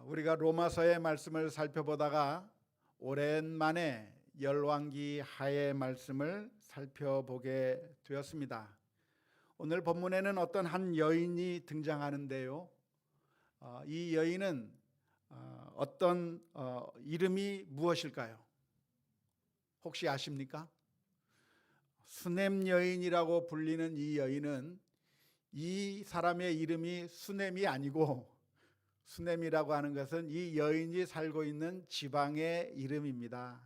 우리가 로마서의 말씀을 살펴보다가 오랜만에 열왕기 하의 말씀을 살펴보게 되었습니다. 오늘 본문에는 어떤 한 여인이 등장하는데요. 이 여인은 어떤 이름이 무엇일까요? 혹시 아십니까? 수넴 여인이라고 불리는 이 여인은 이 사람의 이름이 수넴이 아니고, 수넴이라고 하는 것은 이 여인이 살고 있는 지방의 이름입니다.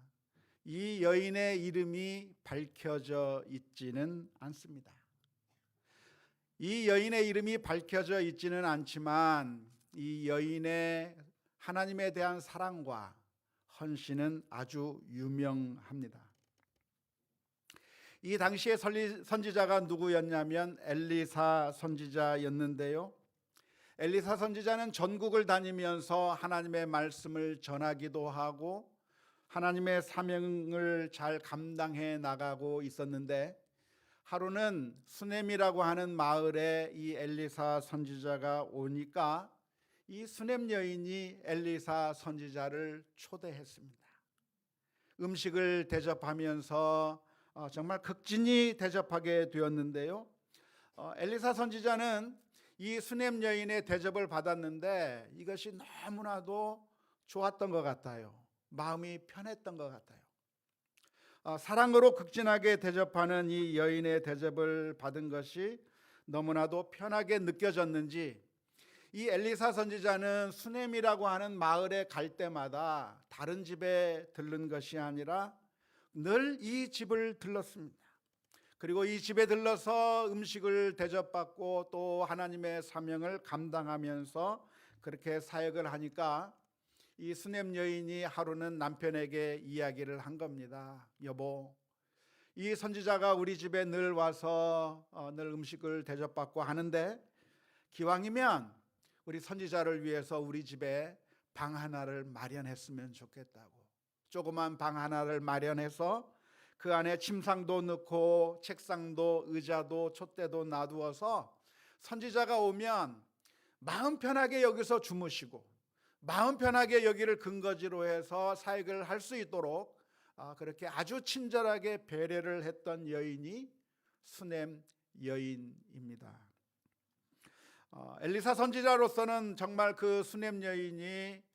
이 여인의 이름이 밝혀져 있지는 않습니다. 이 여인의 이름이 밝혀져 있지는 않지만 이 여인의 하나님에 대한 사랑과 헌신은 아주 유명합니다. 이 당시의 선지자가 누구였냐면 엘리사 선지자였는데요. 엘리사 선지자는 전국을 다니면서 하나님의 말씀을 전하기도 하고 하나님의 사명을 잘 감당해 나가고 있었는데, 하루는 수넴이라고 하는 마을에 이 엘리사 선지자가 오니까 이 수넴 여인이 엘리사 선지자를 초대했습니다. 음식을 대접하면서 정말 극진히 대접하게 되었는데요. 엘리사 선지자는 이 수넴 여인의 대접을 받았는데 이것이 너무나도 좋았던 것 같아요. 마음이 편했던 것 같아요. 사랑으로 극진하게 대접하는 이 여인의 대접을 받은 것이 너무나도 편하게 느껴졌는지 이 엘리사 선지자는 수넴이라고 하는 마을에 갈 때마다 다른 집에 들른 것이 아니라 늘 이 집을 들렀습니다. 그리고 이 집에 들러서 음식을 대접받고 또 하나님의 사명을 감당하면서 그렇게 사역을 하니까 이 수넴 여인이 하루는 남편에게 이야기를 한 겁니다. 여보, 이 선지자가 우리 집에 늘 와서 늘 음식을 대접받고 하는데 기왕이면 우리 선지자를 위해서 우리 집에 방 하나를 마련했으면 좋겠다고. 조그만 방 하나를 마련해서 그 안에 침상도 넣고 책상도 의자도 촛대도 놔두어서 선지자가 오면 마음 편하게 여기서 주무시고 마음 편하게 여기를 근거지로 해서 사역을 할 수 있도록 그렇게 아주 친절하게 배려를 했던 여인이 수넴 여인입니다. 엘리사 선지자로서는 정말 그 수넴 여인이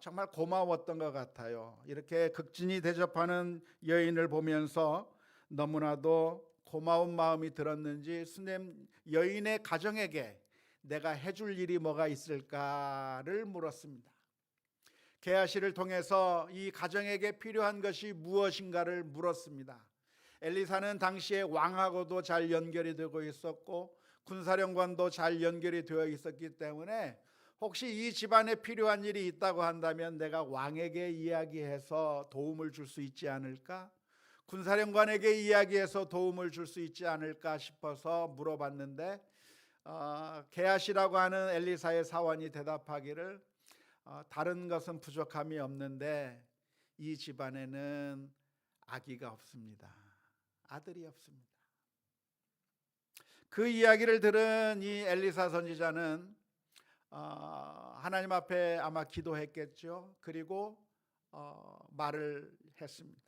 정말 고마웠던 것 같아요. 이렇게 극진히 대접하는 여인을 보면서 너무나도 고마운 마음이 들었는지 수넴 여인의 가정에게 내가 해줄 일이 뭐가 있을까를 물었습니다. 게하시를 통해서 이 가정에게 필요한 것이 무엇인가를 물었습니다. 엘리사는 당시에 왕하고도 잘 연결이 되고 있었고 군사령관도 잘 연결이 되어 있었기 때문에 혹시 이 집안에 필요한 일이 있다고 한다면 내가 왕에게 이야기해서 도움을 줄 수 있지 않을까? 군사령관에게 이야기해서 도움을 줄 수 있지 않을까 싶어서 물어봤는데 게하시라고 하는 엘리사의 사원이 대답하기를 다른 것은 부족함이 없는데 이 집안에는 아기가 없습니다. 아들이 없습니다. 그 이야기를 들은 이 엘리사 선지자는 하나님 앞에 아마 기도했겠죠. 그리고 말을 했습니다.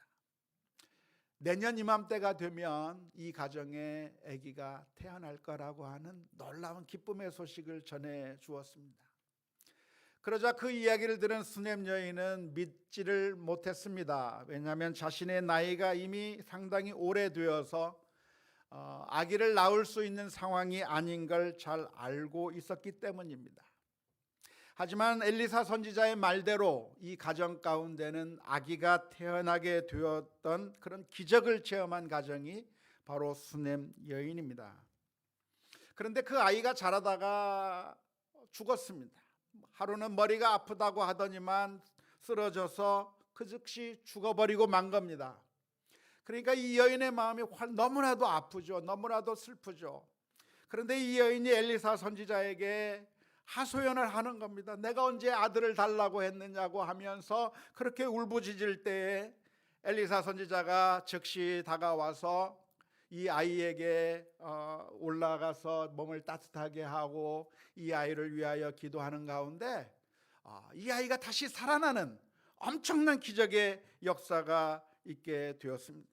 내년 이맘때가 되면 이 가정에 아기가 태어날 거라고 하는 놀라운 기쁨의 소식을 전해 주었습니다. 그러자 그 이야기를 들은 수넴 여인은 믿지를 못했습니다. 왜냐하면 자신의 나이가 이미 상당히 오래되어서 아기를 낳을 수 있는 상황이 아닌 걸 잘 알고 있었기 때문입니다. 하지만 엘리사 선지자의 말대로 이 가정 가운데는 아기가 태어나게 되었던 그런 기적을 체험한 가정이 바로 수넴 여인입니다. 그런데 그 아이가 자라다가 죽었습니다. 하루는 머리가 아프다고 하더니만 쓰러져서 그 즉시 죽어버리고 만 겁니다. 그러니까 이 여인의 마음이 너무나도 아프죠. 너무나도 슬프죠. 그런데 이 여인이 엘리사 선지자에게 하소연을 하는 겁니다. 내가 언제 아들을 달라고 했느냐고 하면서 그렇게 울부짖을 때에 엘리사 선지자가 즉시 다가와서 이 아이에게 올라가서 몸을 따뜻하게 하고 이 아이를 위하여 기도하는 가운데 이 아이가 다시 살아나는 엄청난 기적의 역사가 있게 되었습니다.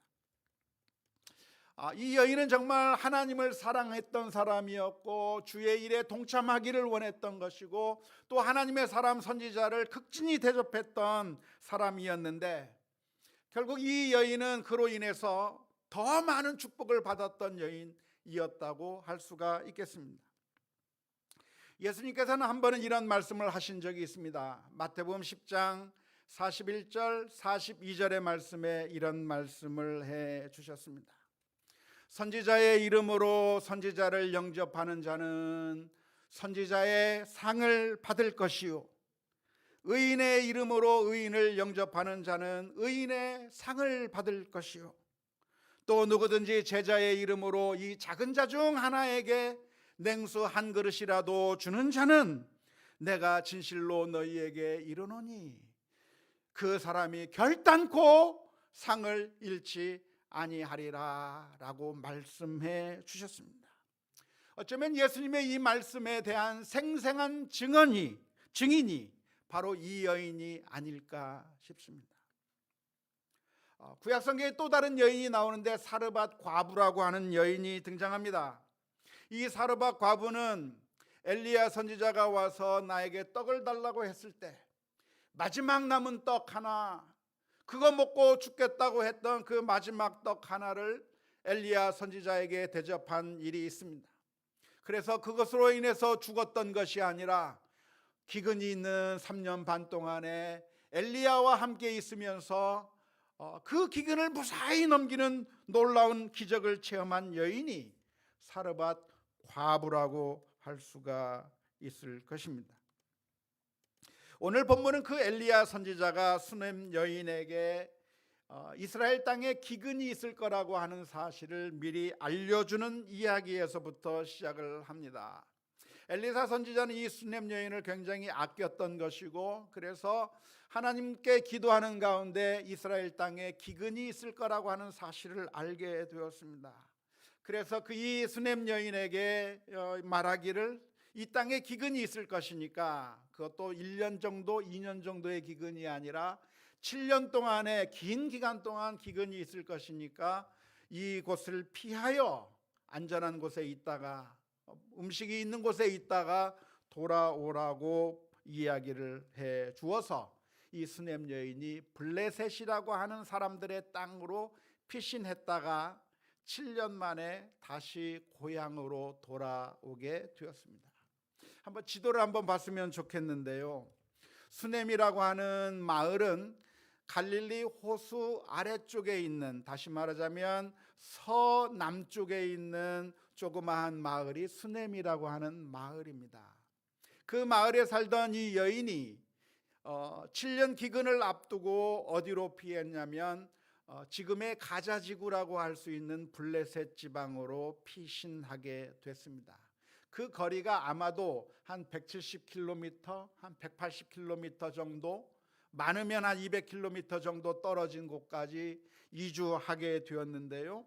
이 여인은 정말 하나님을 사랑했던 사람이었고 주의 일에 동참하기를 원했던 것이고 또 하나님의 사람 선지자를 극진히 대접했던 사람이었는데 결국 이 여인은 그로 인해서 더 많은 축복을 받았던 여인이었다고 할 수가 있겠습니다. 예수님께서는 한 번은 이런 말씀을 하신 적이 있습니다. 마태복음 10장 41절 42절의 말씀에 이런 말씀을 해 주셨습니다. 선지자의 이름으로 선지자를 영접하는 자는 선지자의 상을 받을 것이요 의인의 이름으로 의인을 영접하는 자는 의인의 상을 받을 것이요 또 누구든지 제자의 이름으로 이 작은 자 중 하나에게 냉수 한 그릇이라도 주는 자는 내가 진실로 너희에게 이르노니 그 사람이 결단코 상을 잃지 아니하리라 라고 말씀해 주셨습니다. 어쩌면 예수님의 이 말씀에 대한 생생한 증인이 바로 이 여인이 아닐까 싶습니다. 구약성경에 또 다른 여인이 나오는데 사르밧 과부라고 하는 여인이 등장합니다. 이 사르밧 과부는 엘리야 선지자가 와서 나에게 떡을 달라고 했을 때 마지막 남은 떡 하나, 그거 먹고 죽겠다고 했던 그 마지막 떡 하나를 엘리야 선지자에게 대접한 일이 있습니다. 그래서 그것으로 인해서 죽었던 것이 아니라 기근이 있는 3년 반 동안에 엘리야와 함께 있으면서 그 기근을 무사히 넘기는 놀라운 기적을 체험한 여인이 사르밧 과부라고 할 수가 있을 것입니다. 오늘 본문은 그 엘리야 선지자가 수넴 여인에게 이스라엘 땅에 기근이 있을 거라고 하는 사실을 미리 알려주는 이야기에서부터 시작을 합니다. 엘리사 선지자는 이 수넴 여인을 굉장히 아꼈던 것이고 그래서 하나님께 기도하는 가운데 이스라엘 땅에 기근이 있을 거라고 하는 사실을 알게 되었습니다. 그래서 이 수넴 여인에게 말하기를 이 땅에 기근이 있을 것이니까 그것도 1년 정도 2년 정도의 기근이 아니라 7년 동안의 긴 기간 동안 기근이 있을 것이니까 이곳을 피하여 안전한 곳에 있다가 음식이 있는 곳에 있다가 돌아오라고 이야기를 해 주어서 이 수넴 여인이 블레셋이라고 하는 사람들의 땅으로 피신했다가 7년 만에 다시 고향으로 돌아오게 되었습니다. 한번 지도를 한번 봤으면 좋겠는데요. 수넴이라고 하는 마을은 갈릴리 호수 아래쪽에 있는, 다시 말하자면 서남쪽에 있는 조그마한 마을이 수넴이라고 하는 마을입니다. 그 마을에 살던 이 여인이 7년 기근을 앞두고 어디로 피했냐면 지금의 가자지구라고 할 수 있는 블레셋 지방으로 피신하게 됐습니다. 그 거리가 아마도 한 170km, 한 180km 정도, 많으면 한 200km 정도 떨어진 곳까지 이주하게 되었는데요.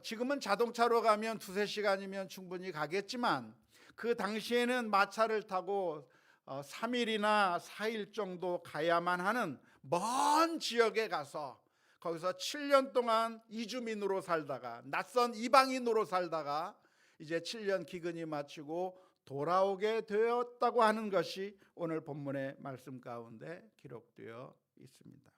지금은 자동차로 가면 2-3시간이면 충분히 가겠지만 그 당시에는 마차를 타고 3일이나 4일 정도 가야만 하는 먼 지역에 가서 거기서 7년 동안 이주민으로 살다가 낯선 이방인으로 살다가 이제 7년 기근이 마치고 돌아오게 되었다고 하는 것이 오늘 본문의 말씀 가운데 기록되어 있습니다.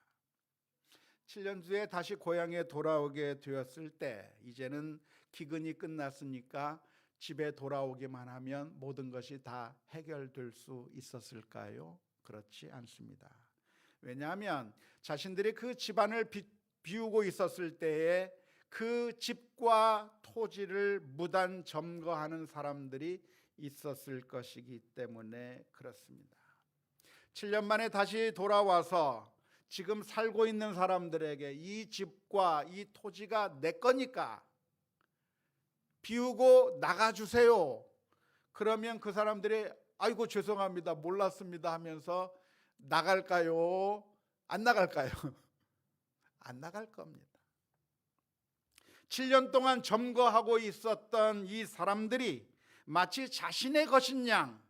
7년 뒤에 다시 고향에 돌아오게 되었을 때 이제는 기근이 끝났으니까 집에 돌아오기만 하면 모든 것이 다 해결될 수 있었을까요? 그렇지 않습니다. 왜냐하면 자신들이 그 집안을 비우고 있었을 때에 그 집과 토지를 무단 점거하는 사람들이 있었을 것이기 때문에 그렇습니다. 7년 만에 다시 돌아와서 지금 살고 있는 사람들에게 이 집과 이 토지가 내 거니까 비우고 나가주세요. 그러면 그 사람들이 아이고 죄송합니다, 몰랐습니다 하면서 나갈까요? 안 나갈까요? 안 나갈 겁니다. 7년 동안 점거하고 있었던 이 사람들이 마치 자신의 것인 양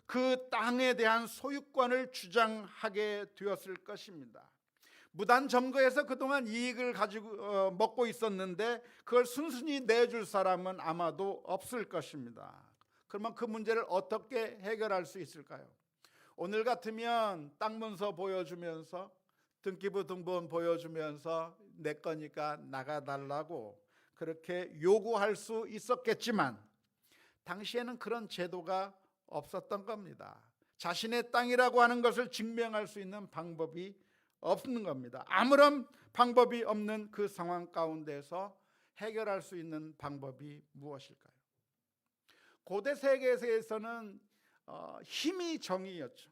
그 땅에 대한 소유권을 주장하게 되었을 것입니다. 무단 점거해서 그동안 이익을 가지고 먹고 있었는데 그걸 순순히 내줄 사람은 아마도 없을 것입니다. 그러면 그 문제를 어떻게 해결할 수 있을까요? 오늘 같으면 땅 문서 보여주면서 등기부 등본 보여주면서 내 거니까 나가달라고 그렇게 요구할 수 있었겠지만 당시에는 그런 제도가 없었던 겁니다. 자신의 땅이라고 하는 것을 증명할 수 있는 방법이 없는 겁니다. 아무런 방법이 없는 그 상황 가운데서 해결할 수 있는 방법이 무엇일까요? 고대 세계에서는 힘이 정의였죠.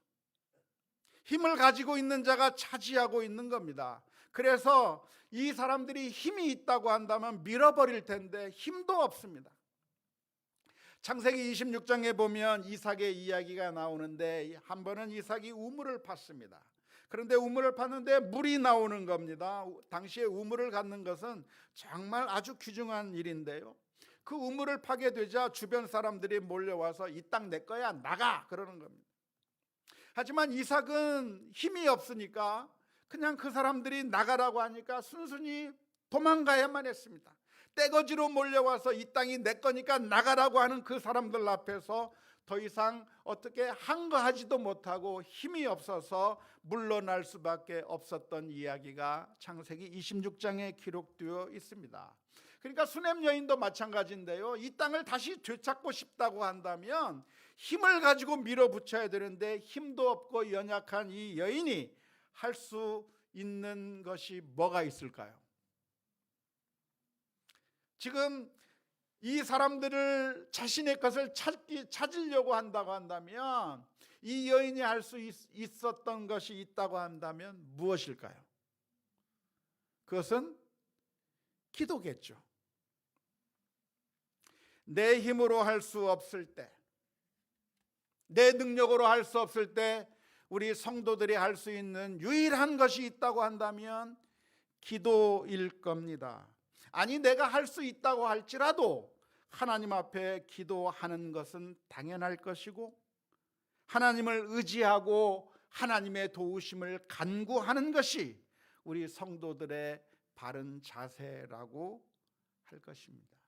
힘을 가지고 있는 자가 차지하고 있는 겁니다. 그래서 이 사람들이 힘이 있다고 한다면 밀어버릴 텐데 힘도 없습니다. 창세기 26장에 보면 이삭의 이야기가 나오는데 한 번은 이삭이 우물을 팠습니다. 그런데 우물을 팠는데 물이 나오는 겁니다. 당시에 우물을 갖는 것은 정말 아주 귀중한 일인데요. 그 우물을 파게 되자 주변 사람들이 몰려와서 이 땅 내 거야 나가 그러는 겁니다. 하지만 이삭은 힘이 없으니까 그냥 그 사람들이 나가라고 하니까 순순히 도망가야만 했습니다. 떼거지로 몰려와서 이 땅이 내 거니까 나가라고 하는 그 사람들 앞에서 더 이상 어떻게 항거하지도 못하고 힘이 없어서 물러날 수밖에 없었던 이야기가 창세기 26장에 기록되어 있습니다. 그러니까 수넴 여인도 마찬가지인데요. 이 땅을 다시 되찾고 싶다고 한다면 힘을 가지고 밀어붙여야 되는데 힘도 없고 연약한 이 여인이 할 수 있는 것이 뭐가 있을까요? 지금 이 사람들을 자신의 것을 찾으려고 한다고 한다면 이 여인이 할 수 있었던 것이 있다고 한다면 무엇일까요? 그것은 기도겠죠. 내 힘으로 할 수 없을 때, 내 능력으로 할 수 없을 때 우리 성도들이 할 수 있는 유일한 것이 있다고 한다면 기도일 겁니다. 아니 내가 할 수 있다고 할지라도 하나님 앞에 기도하는 것은 당연할 것이고 하나님을 의지하고 하나님의 도우심을 간구하는 것이 우리 성도들의 바른 자세라고 할 것입니다.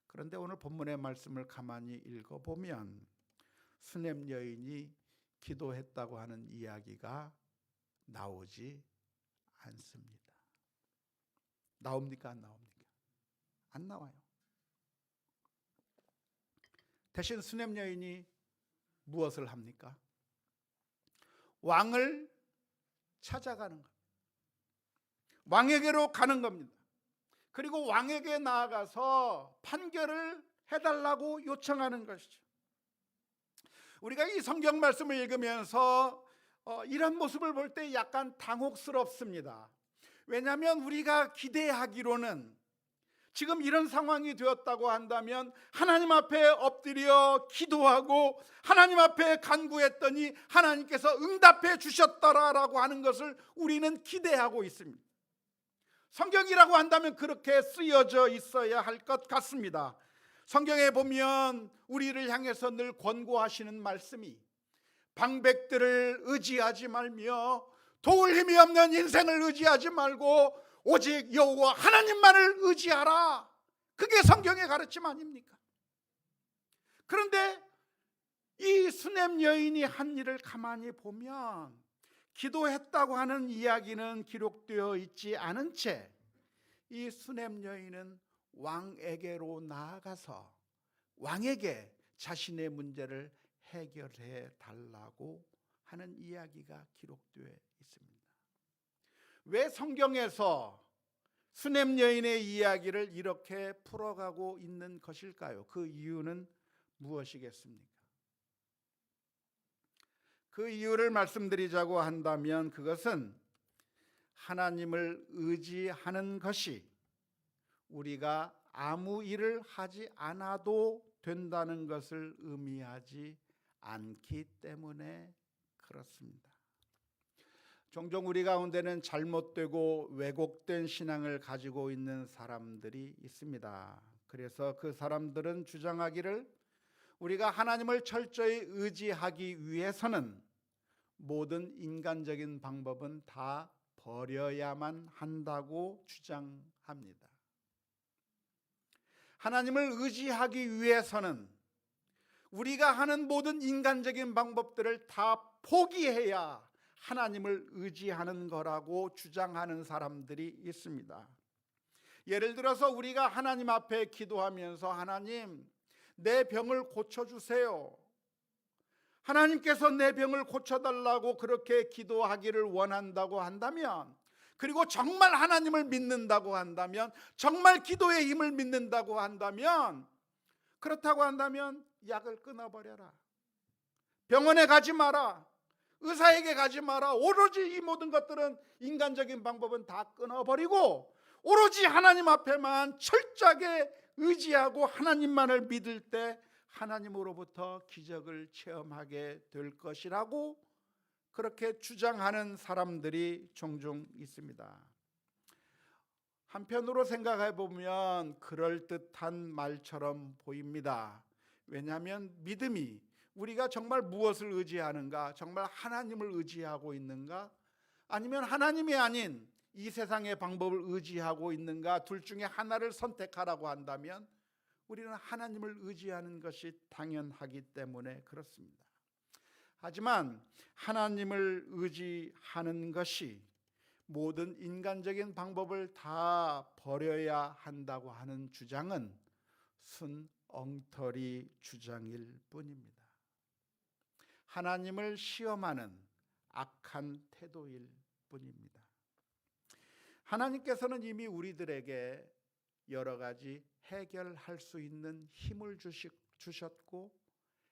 그런데 오늘 본문의 말씀을 가만히 읽어보면 수넴 여인이 기도했다고 하는 이야기가 나오지 않습니다. 나옵니까? 안 나옵니까? 안 나와요. 대신 수넴 여인이 무엇을 합니까? 왕을 찾아가는 겁니다. 왕에게로 가는 겁니다. 그리고 왕에게 나아가서 판결을 해달라고 요청하는 것이죠. 우리가 이 성경 말씀을 읽으면서 이런 모습을 볼 때 약간 당혹스럽습니다. 왜냐하면 우리가 기대하기로는 지금 이런 상황이 되었다고 한다면 하나님 앞에 엎드려 기도하고 하나님 앞에 간구했더니 하나님께서 응답해 주셨더라라고 하는 것을 우리는 기대하고 있습니다. 성경이라고 한다면 그렇게 쓰여져 있어야 할 것 같습니다. 성경에 보면 우리를 향해서 늘 권고하시는 말씀이 방백들을 의지하지 말며 도울 힘이 없는 인생을 의지하지 말고 오직 여호와 하나님만을 의지하라. 그게 성경의 가르침 아닙니까? 그런데 이 수넴 여인이 한 일을 가만히 보면 기도했다고 하는 이야기는 기록되어 있지 않은 채 이 수넴 여인은 왕에게로 나아가서 왕에게 자신의 문제를 해결해 달라고 하는 이야기가 기록되어 있습니다. 왜 성경에서 수넴 여인의 이야기를 이렇게 풀어가고 있는 것일까요? 그 이유는 무엇이겠습니까? 그 이유를 말씀드리자고 한다면 그것은 하나님을 의지하는 것이 우리가 아무 일을 하지 않아도 된다는 것을 의미하지 않기 때문에 그렇습니다. 종종 우리 가운데는 잘못되고 왜곡된 신앙을 가지고 있는 사람들이 있습니다. 그래서 그 사람들은 주장하기를 우리가 하나님을 철저히 의지하기 위해서는 모든 인간적인 방법은 다 버려야만 한다고 주장합니다. 하나님을 의지하기 위해서는 우리가 하는 모든 인간적인 방법들을 다 포기해야 하나님을 의지하는 거라고 주장하는 사람들이 있습니다. 예를 들어서 우리가 하나님 앞에 기도하면서 하나님, 내 병을 고쳐주세요. 하나님께서 내 병을 고쳐달라고 그렇게 기도하기를 원한다고 한다면, 그리고 정말 하나님을 믿는다고 한다면, 정말 기도의 힘을 믿는다고 한다면, 그렇다고 한다면 약을 끊어버려라. 병원에 가지 마라. 의사에게 가지 마라. 오로지 이 모든 것들은 인간적인 방법은 다 끊어버리고 오로지 하나님 앞에만 철저하게 의지하고 하나님만을 믿을 때 하나님으로부터 기적을 체험하게 될 것이라고 그렇게 주장하는 사람들이 종종 있습니다. 한편으로 생각해 보면 그럴듯한 말처럼 보입니다. 왜냐하면 믿음이 우리가 정말 무엇을 의지하는가, 정말 하나님을 의지하고 있는가, 아니면 하나님이 아닌 이 세상의 방법을 의지하고 있는가, 둘 중에 하나를 선택하라고 한다면 우리는 하나님을 의지하는 것이 당연하기 때문에 그렇습니다. 하지만 하나님을 의지하는 것이 모든 인간적인 방법을 다 버려야 한다고 하는 주장은 순 엉터리 주장일 뿐입니다. 하나님을 시험하는 악한 태도일 뿐입니다. 하나님께서는 이미 우리들에게 여러 가지 해결할 수 있는 힘을 주셨고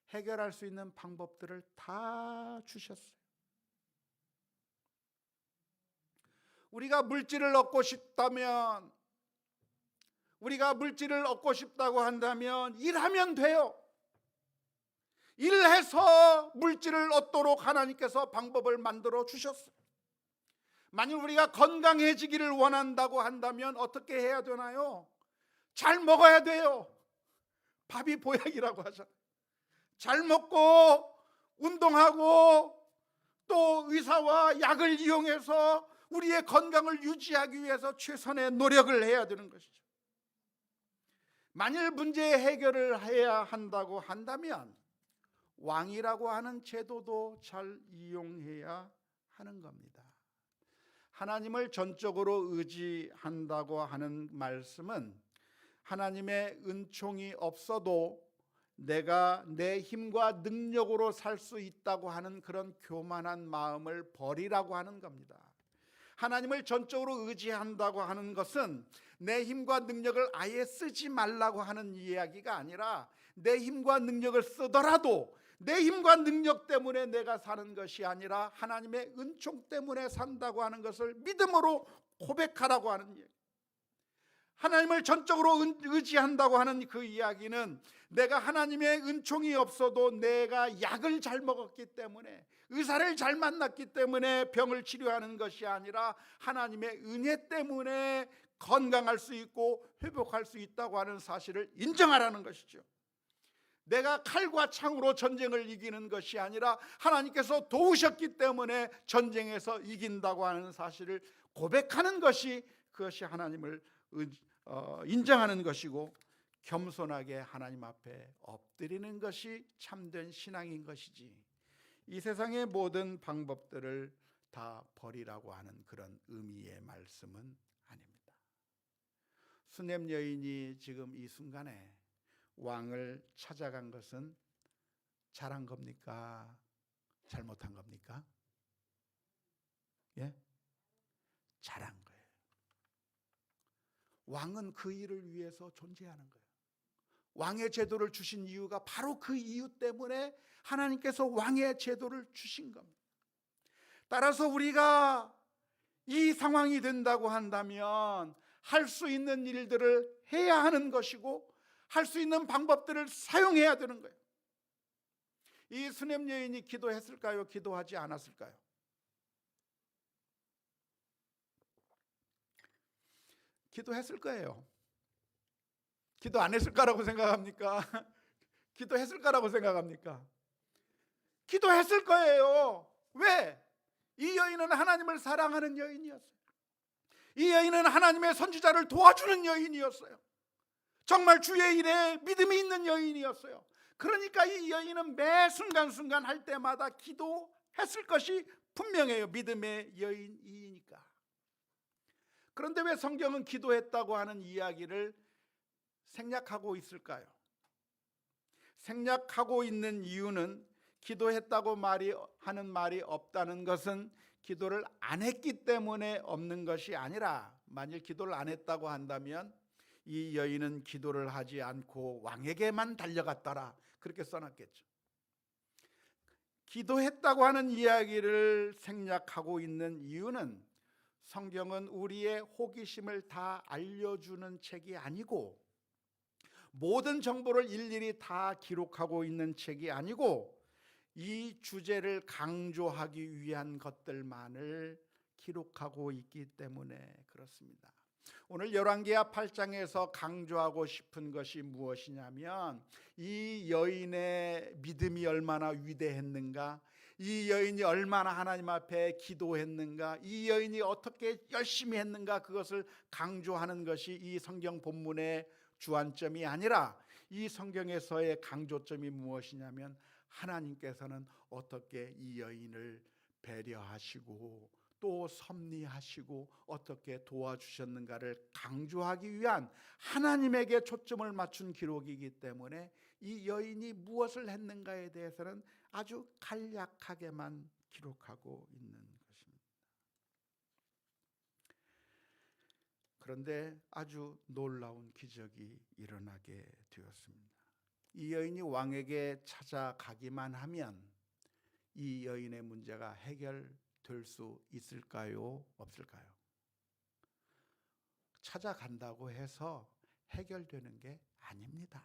해결할 수 있는 방법들을 다 주셨어요. 우리가 물질을 얻고 싶다면, 우리가 물질을 얻고 싶다고 한다면 일하면 돼요. 일해서 물질을 얻도록 하나님께서 방법을 만들어 주셨어요. 만일 우리가 건강해지기를 원한다고 한다면 어떻게 해야 되나요? 잘 먹어야 돼요. 밥이 보약이라고 하잖아요. 잘 먹고 운동하고 또 의사와 약을 이용해서 우리의 건강을 유지하기 위해서 최선의 노력을 해야 되는 것이죠. 만일 문제의 해결을 해야 한다고 한다면 왕이라고 하는 제도도 잘 이용해야 하는 겁니다. 하나님을 전적으로 의지한다고 하는 말씀은 하나님의 은총이 없어도 내가 내 힘과 능력으로 살 수 있다고 하는 그런 교만한 마음을 버리라고 하는 겁니다. 하나님을 전적으로 의지한다고 하는 것은 내 힘과 능력을 아예 쓰지 말라고 하는 이야기가 아니라 내 힘과 능력을 쓰더라도 내 힘과 능력 때문에 내가 사는 것이 아니라 하나님의 은총 때문에 산다고 하는 것을 믿음으로 고백하라고 하는 이야기. 하나님을 전적으로 의지한다고 하는 그 이야기는 내가 하나님의 은총이 없어도 내가 약을 잘 먹었기 때문에, 의사를 잘 만났기 때문에 병을 치료하는 것이 아니라 하나님의 은혜 때문에 건강할 수 있고 회복할 수 있다고 하는 사실을 인정하라는 것이죠. 내가 칼과 창으로 전쟁을 이기는 것이 아니라 하나님께서 도우셨기 때문에 전쟁에서 이긴다고 하는 사실을 고백하는 것이, 그것이 하나님을 인정하는 것이고 겸손하게 하나님 앞에 엎드리는 것이 참된 신앙인 것이지, 이 세상의 모든 방법들을 다 버리라고 하는 그런 의미의 말씀은 아닙니다. 수넴 여인이 지금 이 순간에 왕을 찾아간 것은 잘한 겁니까? 잘못한 겁니까? 예? 잘한 거예요. 왕은 그 일을 위해서 존재하는 거예요. 왕의 제도를 주신 이유가 바로 그 이유 때문에 하나님께서 왕의 제도를 주신 겁니다. 따라서 우리가 이 상황이 된다고 한다면 할 수 있는 일들을 해야 하는 것이고 할 수 있는 방법들을 사용해야 되는 거예요. 이 수넴 여인이 기도했을까요? 기도하지 않았을까요? 기도했을 거예요. 기도 안 했을 거라고 생각합니까? 기도했을 거라고 생각합니까? 기도했을 거예요. 왜? 이 여인은 하나님을 사랑하는 여인이었어요. 이 여인은 하나님의 선지자를 도와주는 여인이었어요. 정말 주의 일에 믿음이 있는 여인이었어요. 그러니까 이 여인은 매 순간순간 할 때마다 기도했을 것이 분명해요. 믿음의 여인이니까. 그런데 왜 성경은 기도했다고 하는 이야기를 생략하고 있을까요? 생략하고 있는 이유는 기도했다고 하는 말이 없다는 것은 기도를 안 했기 때문에 없는 것이 아니라, 만일 기도를 안 했다고 한다면 이 여인은 기도를 하지 않고 왕에게만 달려갔더라, 그렇게 써놨겠죠. 기도했다고 하는 이야기를 생략하고 있는 이유는 성경은 우리의 호기심을 다 알려주는 책이 아니고, 모든 정보를 일일이 다 기록하고 있는 책이 아니고, 이 주제를 강조하기 위한 것들만을 기록하고 있기 때문에 그렇습니다. 오늘 열왕기하 8장에서 강조하고 싶은 것이 무엇이냐면, 이 여인의 믿음이 얼마나 위대했는가, 이 여인이 얼마나 하나님 앞에 기도했는가, 이 여인이 어떻게 열심히 했는가, 그것을 강조하는 것이 이 성경 본문의 주안점이 아니라, 이 성경에서의 강조점이 무엇이냐면, 하나님께서는 어떻게 이 여인을 배려하시고 또 섭리하시고 어떻게 도와주셨는가를 강조하기 위한 하나님에게 초점을 맞춘 기록이기 때문에 이 여인이 무엇을 했는가에 대해서는 아주 간략하게만 기록하고 있는 것입니다. 그런데 아주 놀라운 기적이 일어나게 되었습니다. 이 여인이 왕에게 찾아가기만 하면 이 여인의 문제가 해결될 수 있을까요? 없을까요? 찾아간다고 해서 해결되는 게 아닙니다.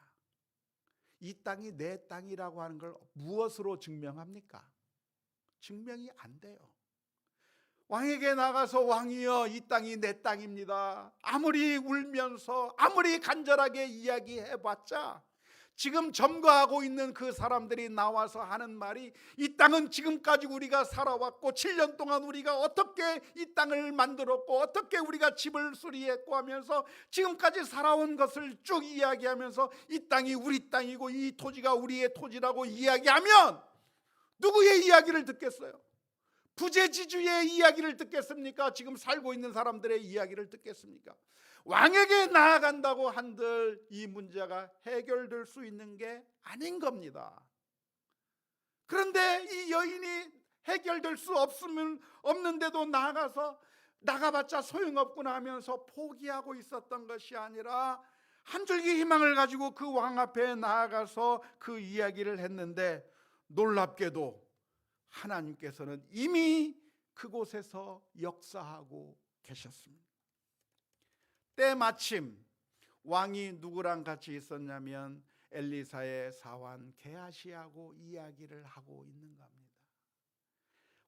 이 땅이 내 땅이라고 하는 걸 무엇으로 증명합니까? 증명이 안 돼요. 왕에게 나가서 왕이여, 이 땅이 내 땅입니다, 아무리 울면서 아무리 간절하게 이야기해봤자 지금 점거하고 있는 그 사람들이 나와서 하는 말이, 이 땅은 지금까지 우리가 살아왔고 7년 동안 우리가 어떻게 이 땅을 만들었고 어떻게 우리가 집을 수리했고 하면서 지금까지 살아온 것을 쭉 이야기하면서 이 땅이 우리 땅이고 이 토지가 우리의 토지라고 이야기하면 누구의 이야기를 듣겠어요? 부재지주의 이야기를 듣겠습니까? 지금 살고 있는 사람들의 이야기를 듣겠습니까? 왕에게 나아간다고 한들 이 문제가 해결될 수 있는 게 아닌 겁니다. 그런데 이 여인이 해결될 수 없는데도 나가봤자 소용없구나 하면서 포기하고 있었던 것이 아니라 한 줄기 희망을 가지고 그 왕 앞에 나아가서 그 이야기를 했는데, 놀랍게도 하나님께서는 이미 그곳에서 역사하고 계셨습니다. 때마침 왕이 누구랑 같이 있었냐면 엘리사의 사환 게하시하고 이야기를 하고 있는 겁니다.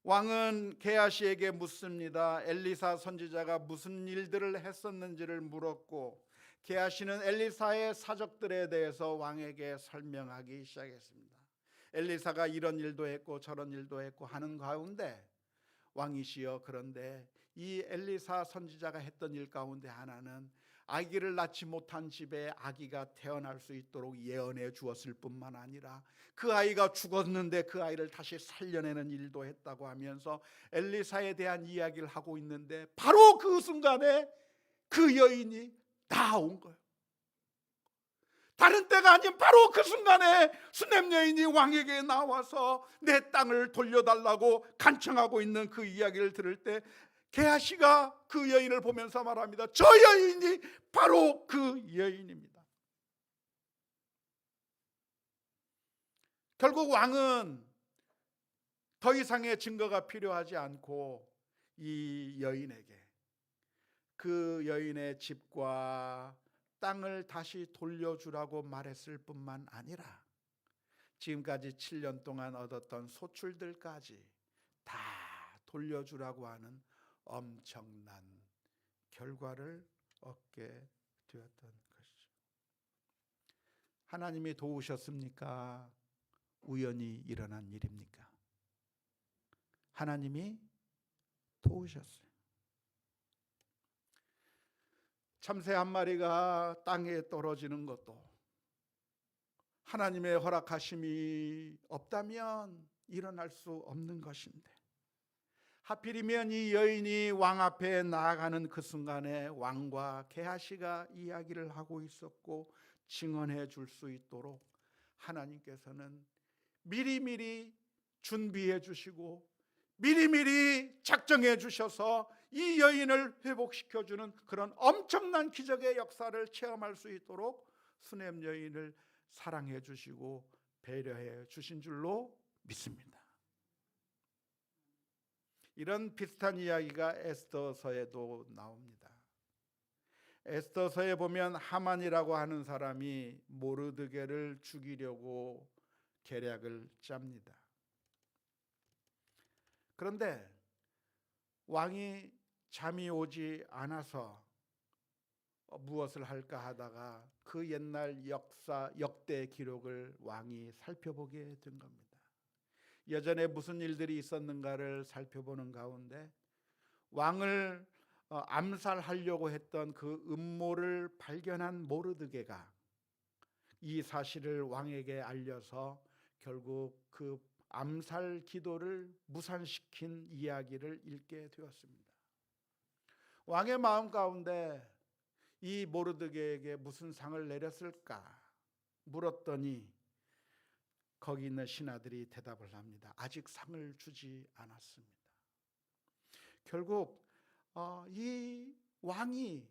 왕은 게하시에게 묻습니다. 엘리사 선지자가 무슨 일들을 했었는지를 물었고, 게하시는 엘리사의 사적들에 대해서 왕에게 설명하기 시작했습니다. 엘리사가 이런 일도 했고 저런 일도 했고 하는 가운데, 왕이시여, 그런데 이 엘리사 선지자가 했던 일 가운데 하나는 아기를 낳지 못한 집에 아기가 태어날 수 있도록 예언해 주었을 뿐만 아니라 그 아이가 죽었는데 그 아이를 다시 살려내는 일도 했다고 하면서 엘리사에 대한 이야기를 하고 있는데, 바로 그 순간에 그 여인이 나온 거예요. 다른 때가 아닌 바로 그 순간에 수냄 여인이 왕에게 나와서 내 땅을 돌려달라고 간청하고 있는 그 이야기를 들을 때, 게하시가 그 여인을 보면서 말합니다. 저 여인이 바로 그 여인입니다. 결국 왕은 더 이상의 증거가 필요하지 않고 이 여인에게 그 여인의 집과 땅을 다시 돌려주라고 말했을 뿐만 아니라 지금까지 7년 동안 얻었던 소출들까지 다 돌려주라고 하는 엄청난 결과를 얻게 되었던 것이죠. 하나님이 도우셨습니까? 우연히 일어난 일입니까? 하나님이 도우셨어요. 참새 한 마리가 땅에 떨어지는 것도 하나님의 허락하심이 없다면 일어날 수 없는 것인데, 하필이면 이 여인이 왕 앞에 나아가는 그 순간에 왕과 게하시가 이야기를 하고 있었고 증언해 줄 수 있도록 하나님께서는 미리미리 준비해 주시고 미리미리 작정해 주셔서 이 여인을 회복시켜 주는 그런 엄청난 기적의 역사를 체험할 수 있도록 수넴 여인을 사랑해 주시고 배려해 주신 줄로 믿습니다. 이런 비슷한 이야기가 에스더서에도 나옵니다. 에스더서에 보면 하만이라고 하는 사람이 모르드게를 죽이려고 계략을 짭니다. 그런데 왕이 잠이 오지 않아서 무엇을 할까 하다가 그 옛날 역대 기록을 왕이 살펴보게 된 겁니다. 예전에 무슨 일들이 있었는가를 살펴보는 가운데 왕을 암살하려고 했던 그 음모를 발견한 모르드게가 이 사실을 왕에게 알려서 결국 그 암살 기도를 무산시킨 이야기를 읽게 되었습니다. 왕의 마음 가운데 이 모르드게에게 무슨 상을 내렸을까 물었더니 거기 있는 신하들이 대답을 합니다. 아직 상을 주지 않았습니다. 결국 이 왕이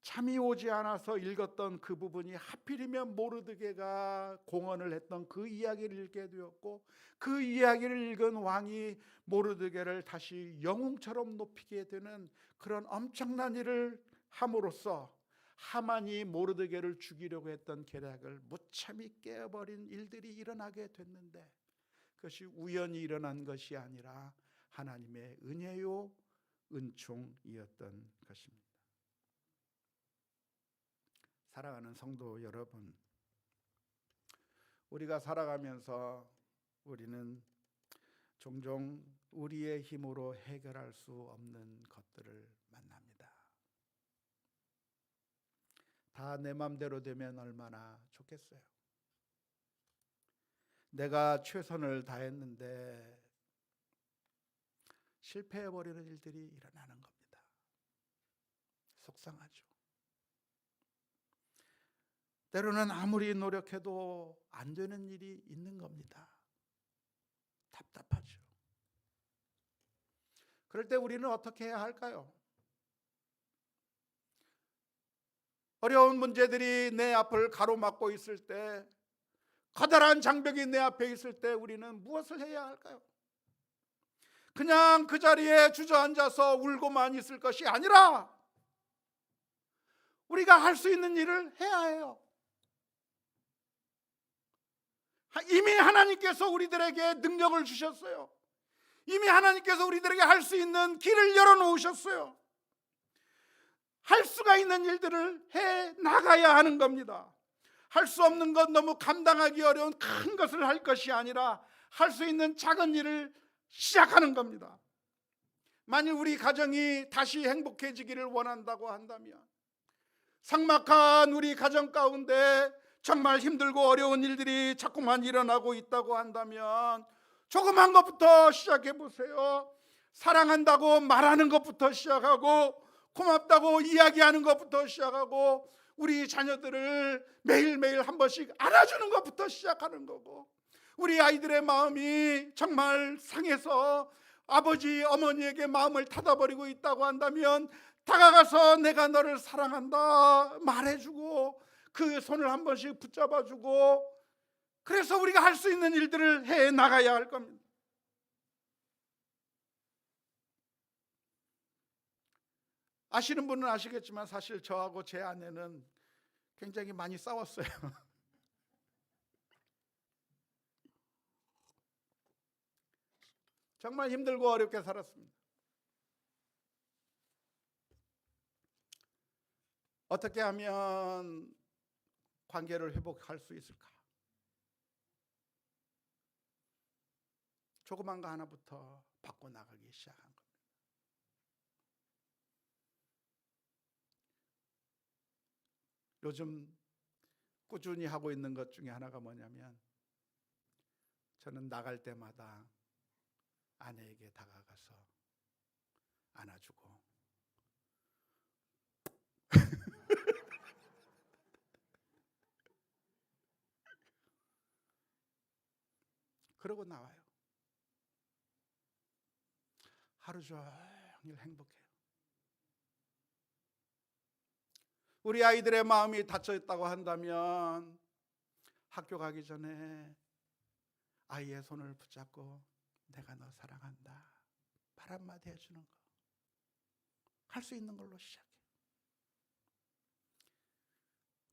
잠이 오지 않아서 읽었던 그 부분이 하필이면 모르드게가 공언을 했던 그 이야기를 읽게 되었고, 그 이야기를 읽은 왕이 모르드게를 다시 영웅처럼 높이게 되는 그런 엄청난 일을 함으로써 하만이 모르드게를 죽이려고 했던 계략을 무참히 깨어버린 일들이 일어나게 됐는데, 그것이 우연히 일어난 것이 아니라 하나님의 은혜요 은총이었던 것입니다. 사랑하는 성도 여러분, 우리가 살아가면서 우리는 종종 우리의 힘으로 해결할 수 없는 것들을 만납니다. 다 내 맘대로 되면 얼마나 좋겠어요. 내가 최선을 다했는데 실패해버리는 일들이 일어나는 겁니다. 속상하죠. 때로는 아무리 노력해도 안 되는 일이 있는 겁니다. 답답하죠. 그럴 때 우리는 어떻게 해야 할까요? 어려운 문제들이 내 앞을 가로막고 있을 때, 커다란 장벽이 내 앞에 있을 때 우리는 무엇을 해야 할까요? 그냥 그 자리에 주저앉아서 울고만 있을 것이 아니라 우리가 할 수 있는 일을 해야 해요. 이미 하나님께서 우리들에게 능력을 주셨어요. 이미 하나님께서 우리들에게 할 수 있는 길을 열어놓으셨어요. 할 수가 있는 일들을 해 나가야 하는 겁니다. 할 수 없는 것, 너무 감당하기 어려운 큰 것을 할 것이 아니라 할 수 있는 작은 일을 시작하는 겁니다. 만일 우리 가정이 다시 행복해지기를 원한다고 한다면, 삭막한 우리 가정 가운데 정말 힘들고 어려운 일들이 자꾸만 일어나고 있다고 한다면 조그만 것부터 시작해 보세요. 사랑한다고 말하는 것부터 시작하고, 고맙다고 이야기하는 것부터 시작하고, 우리 자녀들을 매일매일 한 번씩 안아주는 것부터 시작하는 거고, 우리 아이들의 마음이 정말 상해서 아버지 어머니에게 마음을 닫아버리고 있다고 한다면 다가가서 내가 너를 사랑한다 말해주고 그 손을 한 번씩 붙잡아주고, 그래서 우리가 할 수 있는 일들을 해 나가야 할 겁니다. 아시는 분은 아시겠지만 사실 저하고 제 아내는 굉장히 많이 싸웠어요. 정말 힘들고 어렵게 살았습니다. 어떻게 하면 관계를 회복할 수 있을까? 조그만 거 하나부터 바꿔나가기 시작한 겁니다. 요즘 꾸준히 하고 있는 것 중에 하나가 뭐냐면, 저는 나갈 때마다 아내에게 다가가서 안아주고 그러고 나와요. 하루 종일 행복해요. 우리 아이들의 마음이 닫혀 있다고 한다면 학교 가기 전에 아이의 손을 붙잡고 내가 너 사랑한다 말 한마디 해주는 거, 할 수 있는 걸로 시작해.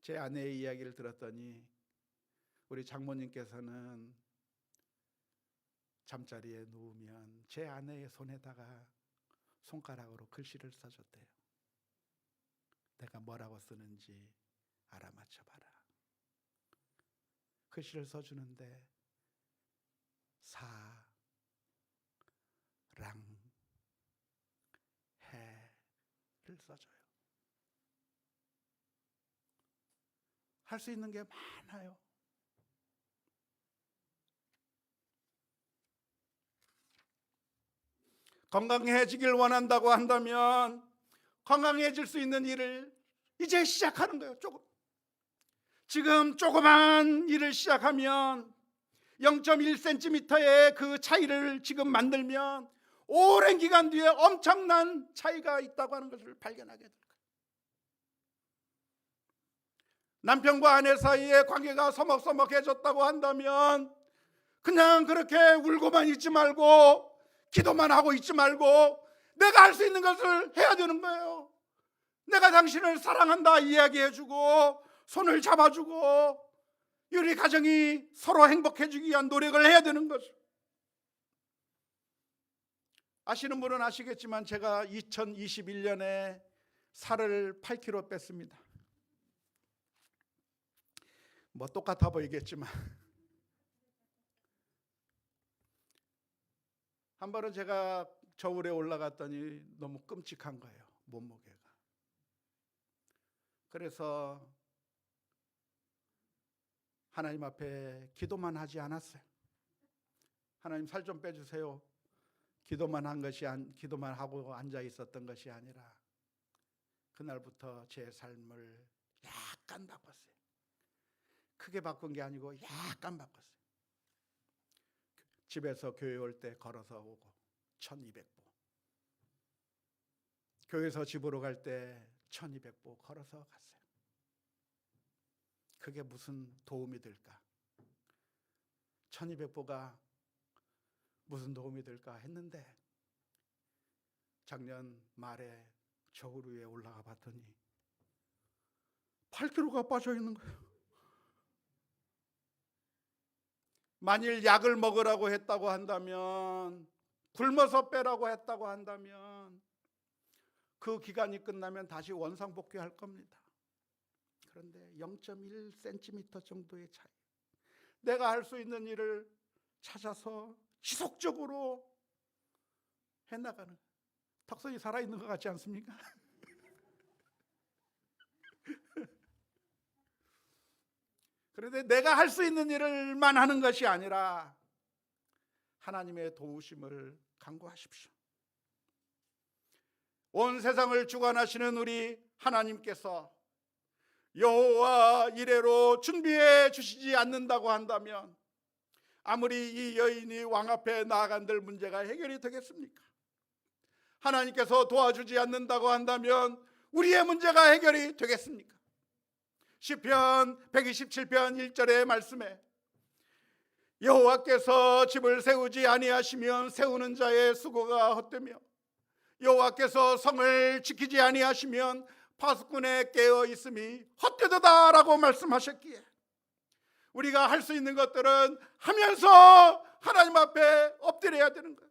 제 아내의 이야기를 들었더니 우리 장모님께서는 잠자리에 누우면 제 아내의 손에다가 손가락으로 글씨를 써줬대요. 내가 뭐라고 쓰는지 알아맞혀봐라. 글씨를 써주는데 사랑해를 써줘요. 할 수 있는 게 많아요. 건강해지길 원한다고 한다면 건강해질 수 있는 일을 이제 시작하는 거예요. 지금 조그만 일을 시작하면 0.1cm의 그 차이를 지금 만들면 오랜 기간 뒤에 엄청난 차이가 있다고 하는 것을 발견하게 될 거예요. 남편과 아내 사이의 관계가 서먹서먹해졌다고 한다면 그냥 그렇게 울고만 있지 말고 기도만 하고 있지 말고 내가 할 수 있는 것을 해야 되는 거예요. 내가 당신을 사랑한다 이야기해주고 손을 잡아주고 우리 가정이 서로 행복해지기 위한 노력을 해야 되는 거죠. 아시는 분은 아시겠지만 제가 2021년에 살을 8kg 뺐습니다. 뭐 똑같아 보이겠지만 한 번은 제가 저울에 올라갔더니 너무 끔찍한 거예요, 몸무게가. 그래서 하나님 앞에 기도만 하지 않았어요. 하나님 살 좀 빼주세요. 기도만 하고 앉아 있었던 것이 아니라 그날부터 제 삶을 약간 바꿨어요. 크게 바꾼 게 아니고 약간 바꿨어요. 집에서 교회 올 때 걸어서 오고 1200보, 교회에서 집으로 갈 때 1200보 걸어서 갔어요. 그게 무슨 도움이 될까? 1200보가 무슨 도움이 될까 했는데 작년 말에 저울 위에 올라가 봤더니 8kg가 빠져 있는 거예요. 만일 약을 먹으라고 했다고 한다면, 굶어서 빼라고 했다고 한다면 그 기간이 끝나면 다시 원상복귀할 겁니다. 그런데 0.1cm 정도의 차이, 내가 할 수 있는 일을 찾아서 지속적으로 해나가는, 턱선이 살아있는 것 같지 않습니까? 그런데 내가 할 수 있는 일을만 하는 것이 아니라 하나님의 도우심을 간구하십시오. 온 세상을 주관하시는 우리 하나님께서 여호와 이레로 준비해 주시지 않는다고 한다면 아무리 이 여인이 왕 앞에 나아간들 문제가 해결이 되겠습니까? 하나님께서 도와주지 않는다고 한다면 우리의 문제가 해결이 되겠습니까? 시편 127편 1절의 말씀에 여호와께서 집을 세우지 아니하시면 세우는 자의 수고가 헛되며 여호와께서 성을 지키지 아니하시면 파수꾼의 깨어 있음이 헛되도다라고 말씀하셨기에 우리가 할 수 있는 것들은 하면서 하나님 앞에 엎드려야 되는 거예요.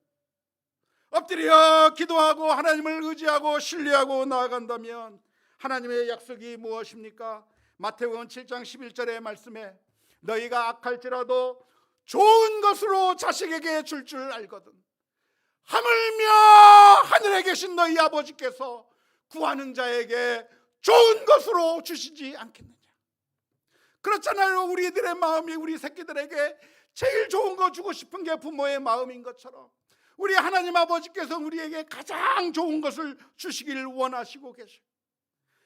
엎드려 기도하고 하나님을 의지하고 신뢰하고 나아간다면 하나님의 약속이 무엇입니까? 마태복음 7장 11절의 말씀에 너희가 악할지라도 좋은 것으로 자식에게 줄 줄 알거든 하물며 하늘에 계신 너희 아버지께서 구하는 자에게 좋은 것으로 주시지 않겠느냐. 그렇잖아요. 우리들의 마음이 우리 새끼들에게 제일 좋은 거 주고 싶은 게 부모의 마음인 것처럼 우리 하나님 아버지께서 우리에게 가장 좋은 것을 주시길 원하시고 계셔.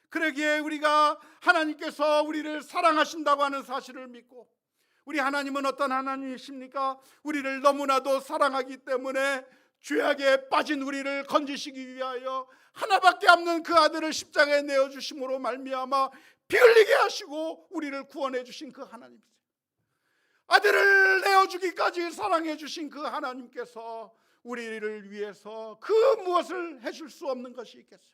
그러기에 우리가 하나님께서 우리를 사랑하신다고 하는 사실을 믿고, 우리 하나님은 어떤 하나님이십니까? 우리를 너무나도 사랑하기 때문에 죄악에 빠진 우리를 건지시기 위하여 하나밖에 없는 그 아들을 십자가에 내어주심으로 말미암아 피 흘리게 하시고 우리를 구원해 주신 그 하나님이세요. 아들을 내어주기까지 사랑해 주신 그 하나님께서 우리를 위해서 그 무엇을 해줄 수 없는 것이 있겠어요?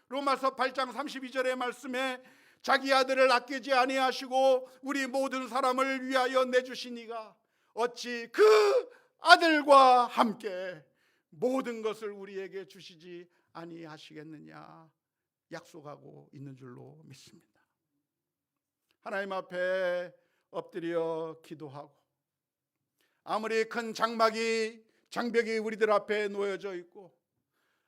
로마서 8장 32절의 말씀에 자기 아들을 아끼지 아니하시고 우리 모든 사람을 위하여 내주시니가 어찌 그 아들과 함께 모든 것을 우리에게 주시지 아니하시겠느냐 약속하고 있는 줄로 믿습니다. 하나님 앞에 엎드려 기도하고, 아무리 큰 장벽이 우리들 앞에 놓여져 있고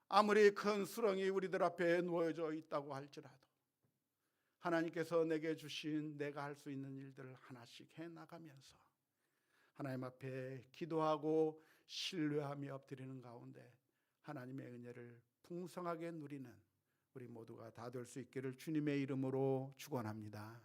아무리 큰 수렁이 우리들 앞에 놓여져 있다고 할지라도 하나님께서 내게 주신 내가 할 수 있는 일들을 하나씩 해나가면서 하나님 앞에 기도하고 신뢰하며 엎드리는 가운데 하나님의 은혜를 풍성하게 누리는 우리 모두가 다 될 수 있기를 주님의 이름으로 축원합니다.